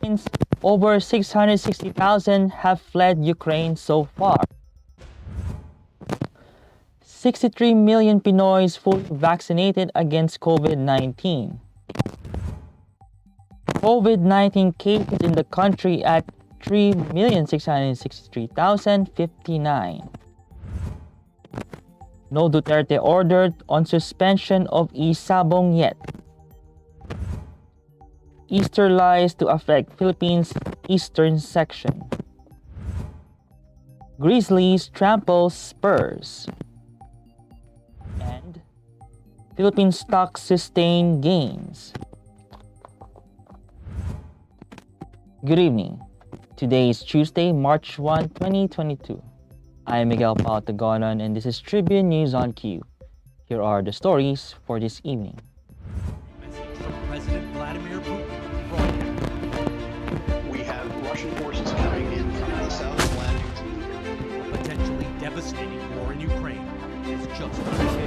Philippines, over 660,000 have fled Ukraine so far. 63 million Pinoys fully vaccinated against COVID-19. COVID-19 cases in the country at 3,663,059. No Duterte ordered on suspension of e-sabong yet. Easterlies to affect Philippines' eastern section. Grizzlies trample Spurs. And Philippine stocks sustain gains. Good evening. Today is Tuesday, March 1, 2022. I am Miguel Pautagonon and this is Tribune News on Q. Here are the stories for this evening. Message from President Vladimir Putin broadcast. We have Russian forces coming in from the south, landing to A potentially devastating war in Ukraine is just underway.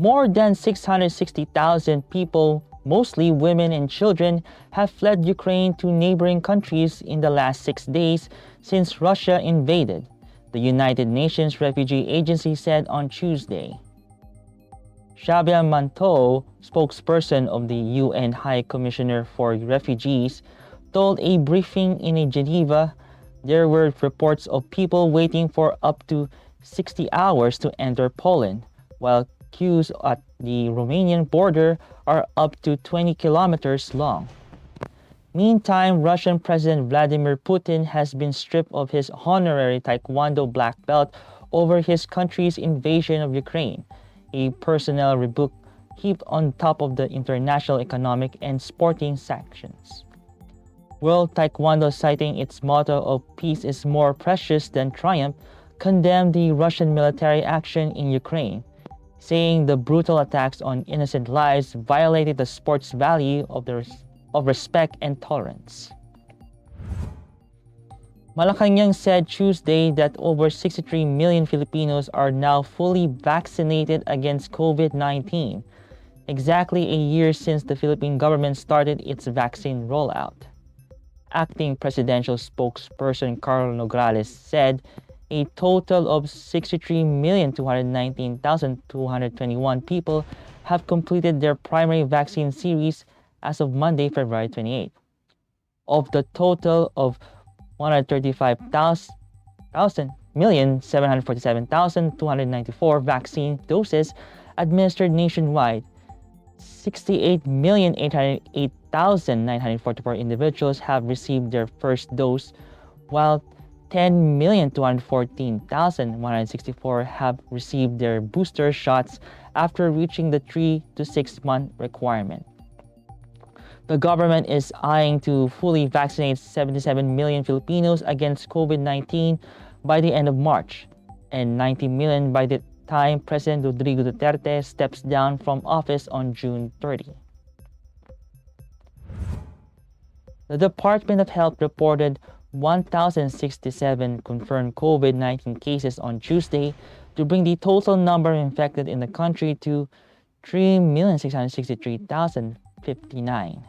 More than 660,000 people, mostly women and children, have fled Ukraine to neighboring countries in the last 6 days since Russia invaded, the United Nations Refugee Agency said on Tuesday. Shabia Manto, spokesperson of the UN High Commissioner for Refugees, told a briefing in Geneva there were reports of people waiting for up to 60 hours to enter Poland, while queues at the Romanian border are up to 20 kilometers long. Meantime, Russian President Vladimir Putin has been stripped of his honorary Taekwondo black belt over his country's invasion of Ukraine, a personnel rebuke heaped on top of the international economic and sporting sanctions. World Taekwondo, citing its motto of peace is more precious than triumph, condemned the Russian military action in Ukraine, saying the brutal attacks on innocent lives violated the sport's value of respect and tolerance. Malacanang said Tuesday that over 63 million Filipinos are now fully vaccinated against COVID-19, exactly a year since the Philippine government started its vaccine rollout. Acting presidential spokesperson Carl Nograles said a total of 63,219,221 people have completed their primary vaccine series as of Monday, February 28. Of the total of 135,747,294 vaccine doses administered nationwide, 68,808,944 individuals have received their first dose, while 10,214,164 have received their booster shots after reaching the 3 to 6 month requirement. The government is eyeing to fully vaccinate 77 million Filipinos against COVID-19 by the end of March, and 90 million by the time President Rodrigo Duterte steps down from office on June 30. The Department of Health reported 1,067 confirmed COVID-19 cases on Tuesday to bring the total number infected in the country to 3,663,059.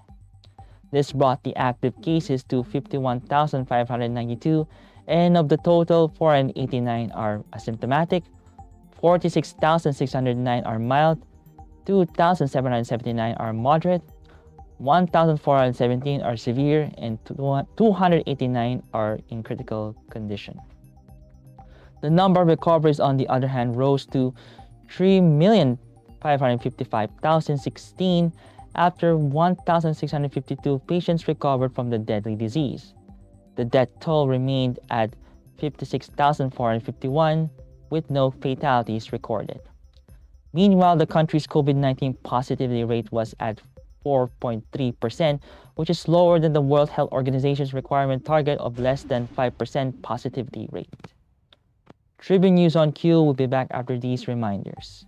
This brought the active cases to 51,592, and of the total, 489 are asymptomatic, 46,609 are mild, 2,779 are moderate, 1,417 are severe, and 289 are in critical condition. The number of recoveries, on the other hand, rose to 3,555,016 after 1,652 patients recovered from the deadly disease. The death toll remained at 56,451, with no fatalities recorded. Meanwhile, the country's COVID-19 positivity rate was at 4.3%, which is lower than the World Health Organization's requirement target of less than 5% positivity rate. Tribune News on Q will be back after these reminders.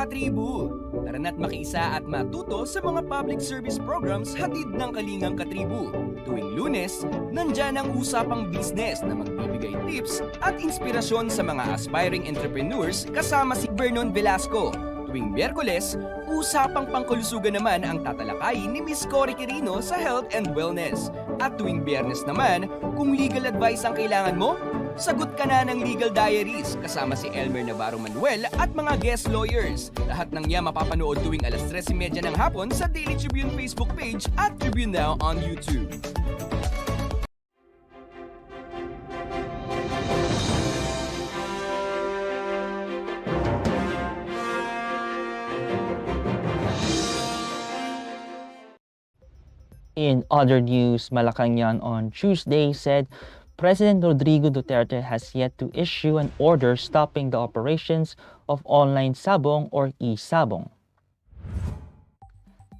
katribu! Tara na't makiisa at matuto sa mga public service programs hatid ng Kalingang Katribu. Tuwing Lunes, nandyan ang usapang business na magbibigay tips at inspirasyon sa mga aspiring entrepreneurs kasama si Vernon Velasco. Tuwing Miyerkules, usapang pangkalusugan naman ang tatalakayin ni Miss Cory Quirino sa Health and Wellness. At tuwing Biyernes naman, kung legal advice ang kailangan mo, sagot ka na ng Legal Diaries kasama si Elmer Navarro Manuel at mga guest lawyers. Lahat ng yan mapapanood tuwing alas 3:30 ng hapon sa Daily Tribune Facebook page at Tribune Now on YouTube. In other news, Malacanang on Tuesday said President Rodrigo Duterte has yet to issue an order stopping the operations of online sabong or e-sabong.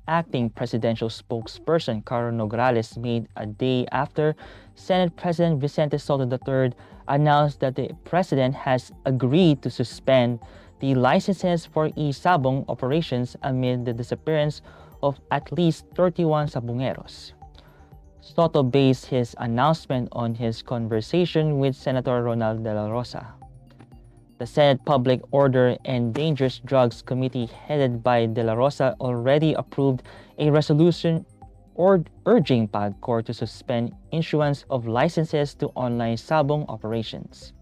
Acting presidential spokesperson Caro Nograles made a day after Senate President Vicente Soto III announced that the president has agreed to suspend the licenses for e-sabong operations amid the disappearance of at least 31 sabongeros. Soto based his announcement on his conversation with Senator Ronald De La Rosa. The Senate Public Order and Dangerous Drugs Committee headed by De La Rosa already approved a resolution urging PAGCOR to suspend issuance of licenses to online sabong operations.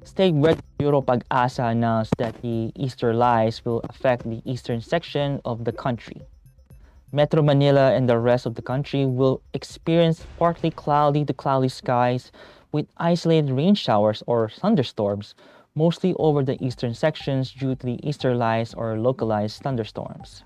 State Weather Bureau Pag-asa announced that the Easterlies will affect the eastern section of the country. Metro Manila and the rest of the country will experience partly cloudy to cloudy skies with isolated rain showers or thunderstorms, mostly over the eastern sections due to the Easterlies or localized thunderstorms.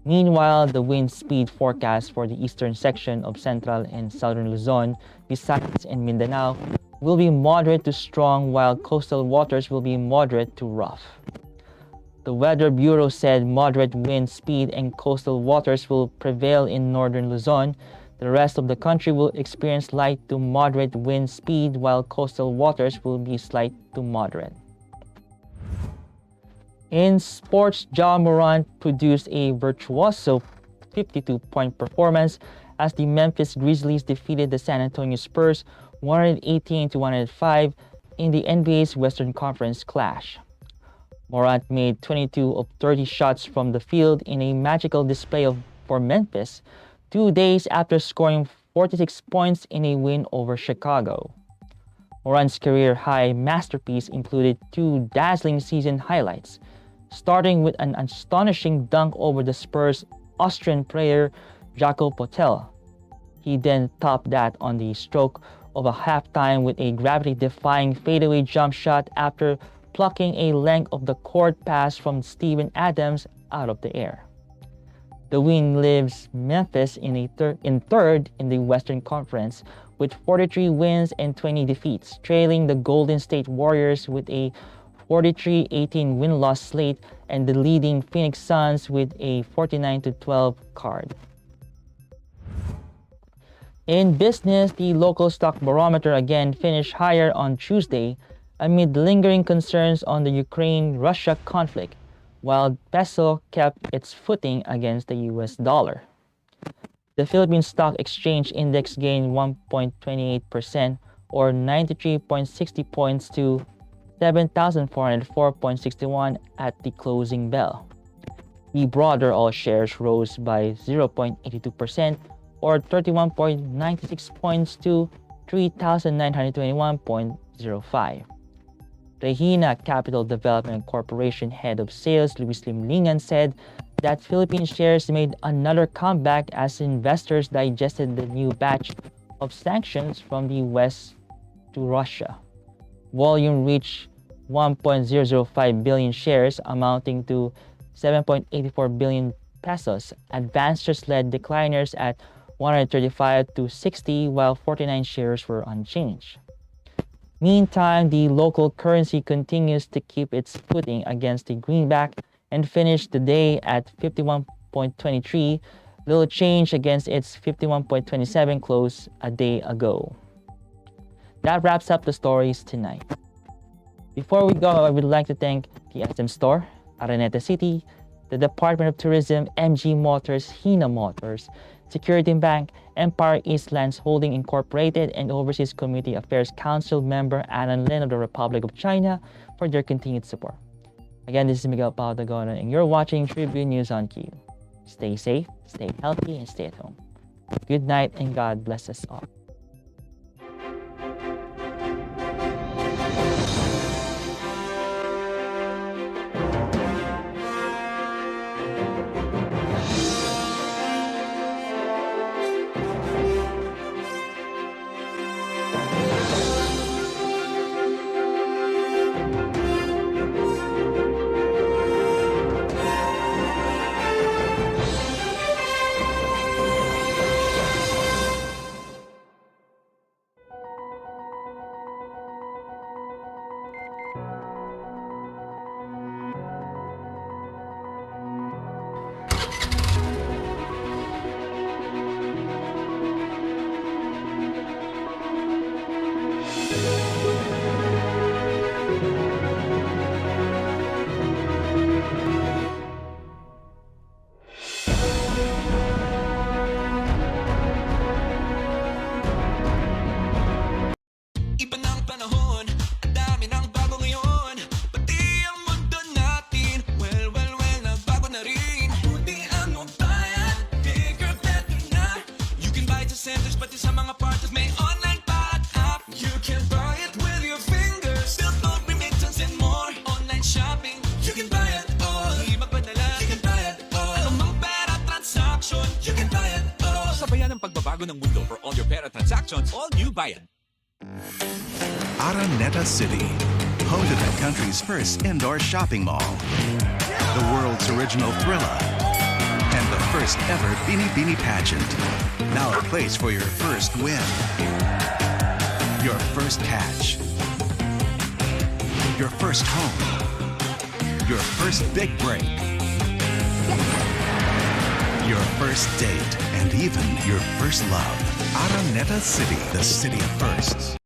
Meanwhile, the wind speed forecast for the eastern section of central and southern Luzon, Visayas, and Mindanao will be moderate to strong, while coastal waters will be moderate to rough. The Weather Bureau said moderate wind speed and coastal waters will prevail in northern Luzon. The rest of the country will experience light to moderate wind speed, while coastal waters will be slight to moderate. In sports, Ja Morant produced a virtuoso 52-point performance as the Memphis Grizzlies defeated the San Antonio Spurs 118-105 in the NBA's Western Conference clash. Morant made 22 of 30 shots from the field in a magical display for Memphis 2 days after scoring 46 points in a win over Chicago. Morant's career-high masterpiece included 2 dazzling season highlights, starting with an astonishing dunk over the Spurs' Austrian player Jakob Poeltl. He then topped that on the stroke of a halftime with a gravity-defying fadeaway jump shot after plucking a length of the court pass from Steven Adams out of the air. The win leaves Memphis in third in the Western Conference with 43 wins and 20 defeats, trailing the Golden State Warriors with a 43-18 win-loss slate and the leading Phoenix Suns with a 49-12 card. In business, the local stock barometer again finished higher on Tuesday amid lingering concerns on the Ukraine-Russia conflict, while peso kept its footing against the US dollar. The Philippine Stock Exchange Index gained 1.28% or 93.60 points to 7,404.61 at the closing bell. The broader all shares rose by 0.82% or 31.96 points to 3,921.05. Regina Capital Development Corporation head of sales Luis Limlingan said that Philippine shares made another comeback as investors digested the new batch of sanctions from the West to Russia. Volume reached 1.005 billion shares, amounting to 7.84 billion pesos. Advancers led decliners at 135 to 60, while 49 shares were unchanged. Meantime, the local currency continues to keep its footing against the greenback and finished the day at 51.23, little change against its 51.27 close a day ago. That wraps up the stories tonight. Before we go, I would like to thank the SM Store, Araneta City, the Department of Tourism, MG Motors, Hina Motors, Security Bank, Empire Eastlands Holding Incorporated, and Overseas Community Affairs Council member Alan Lin of the Republic of China for their continued support. Again, this is Miguel Pautagona, and you're watching Tribune News on Cue. Stay safe, stay healthy, and stay at home. Good night, and God bless us all. Iba ng panahon, ang dami ng bago ngayon. Pati ang mundo natin, well, nagbago na rin. Buti ang bayan, bigger, better na. You can buy it sa centers, pati sa mga parties may online pa at app. You can buy it with your fingers, still don't remittance and more. Online shopping, you can buy it all. Di magpadala, you can buy it all. Anumang pera transaction, you can buy it all. Sabayan ang pagbabago ng mundo for all your pera transactions, all new Bayad. Araneta City, home to the country's first indoor shopping mall, the world's original Thrilla, and the first ever Bini Bini pageant. Now a place for your first win, your first catch, your first home, your first big break, your first date, and even your first love. Araneta City, the city of firsts.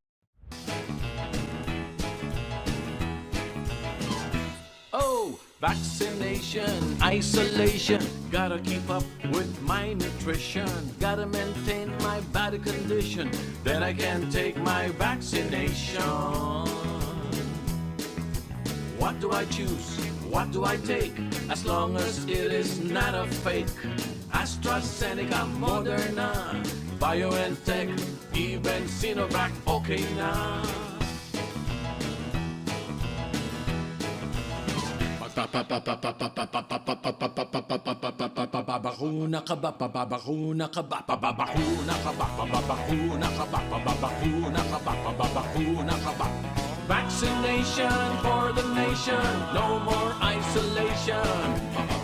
Oh, vaccination, isolation. Gotta keep up with my nutrition. Gotta maintain my body condition. Then I can take my vaccination. What do I choose? What do I take? As long as it is not a fake. AstraZeneca, Moderna, BioNTech, even Sinovac, okay na. Babakuna ka ba? Babakuna ka ba? Babakuna ka ba? Babakuna ka ba? Babakuna ka ba? Babakuna ka ba? Vaccination for the nation, no more isolation.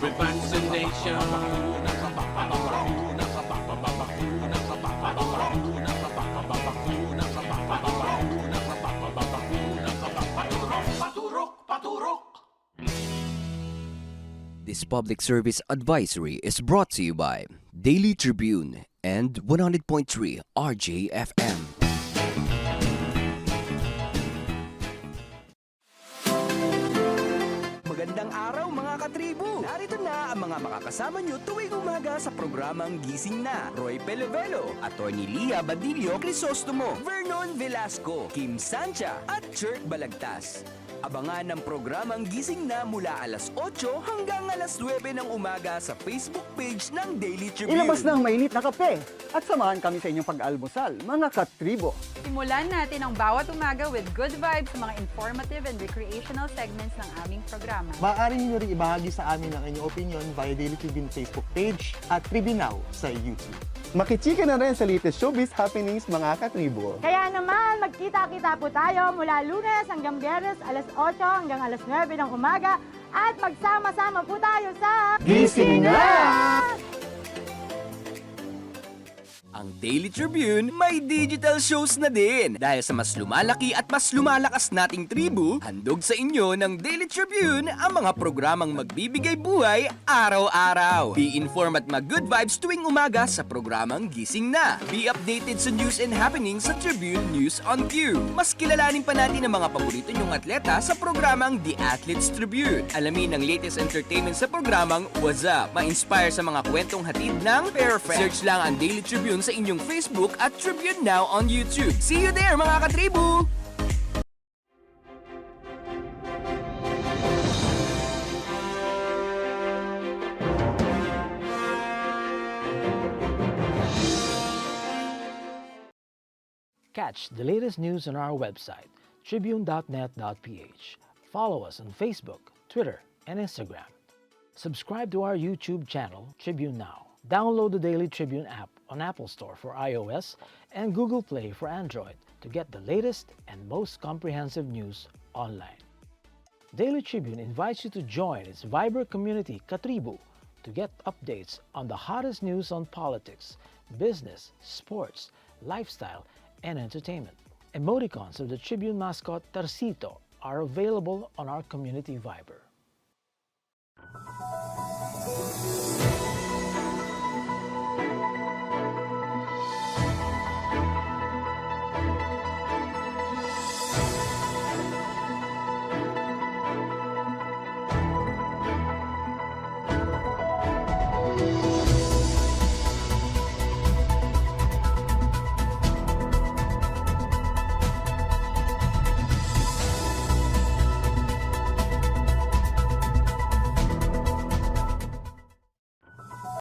With vaccination. Babakuna ka ba? Babakuna ka ba? Babakuna ka ba? Babakuna ka ba? Babakuna ka ba? Babakuna ka ba? Babakuna ka ba? Paturok, paturok, paturok. This public service advisory is brought to you by Daily Tribune and 100.3 RJFM. Magandang araw mga katribu! Narito na ang mga makakasama nyo tuwing umaga sa programang Gising Na. Roy Pelevelo, Atty. Lia Badillo Crisostomo, Vernon Velasco, Kim Sancha at Chirk Balagtas. Abangan ang programang Gising Na mula alas 8 hanggang alas 9 ng umaga sa Facebook page ng Daily Tribune. Ilabas na ang mainit na kape at samahan kami sa inyong pag-almusal, mga katribo. Simulan natin ang bawat umaga with good vibes sa mga informative and recreational segments ng aming programa. Maaari niyo rin ibahagi sa amin ang inyong opinion via Daily Tribune Facebook page at Tribune Now sa YouTube. Makichika na rin sa latest showbiz happenings, mga katribo. Kaya naman, magkita-kita po tayo mula Lunes hanggang Biyernes, alas 8 hanggang alas 9 ng umaga at magsama-sama po tayo sa Gising Na! ang Daily Tribune may digital shows na din. Dahil sa mas lumalaki at mas lumalakas nating tribu, handog sa inyo ng Daily Tribune ang mga programang magbibigay buhay araw-araw. Be informed at mag-good vibes tuwing umaga sa programang Gising Na. Be updated sa news and happenings sa Tribune News on Cue. Mas kilalanin pa natin ang mga paborito nyong atleta sa programang The Athletes Tribune. Alamin ang latest entertainment sa programang What's Up. Ma-inspire sa mga kwentong hatid ng Perfect. Search lang ang Daily Tribune sa inyong Facebook at Tribune Now on YouTube. See you there mga katribu! Catch the latest news on our website, tribune.net.ph. Follow us on Facebook, Twitter, and Instagram. Subscribe to our YouTube channel, Tribune Now. Download the Daily Tribune app on Apple Store for iOS and Google Play for Android to get the latest and most comprehensive news online. Daily Tribune invites you to join its vibrant community, Katribu, to get updates on the hottest news on politics, business, sports, lifestyle, and entertainment. Emoticons of the Tribune mascot Tarsito are available on our community Viber.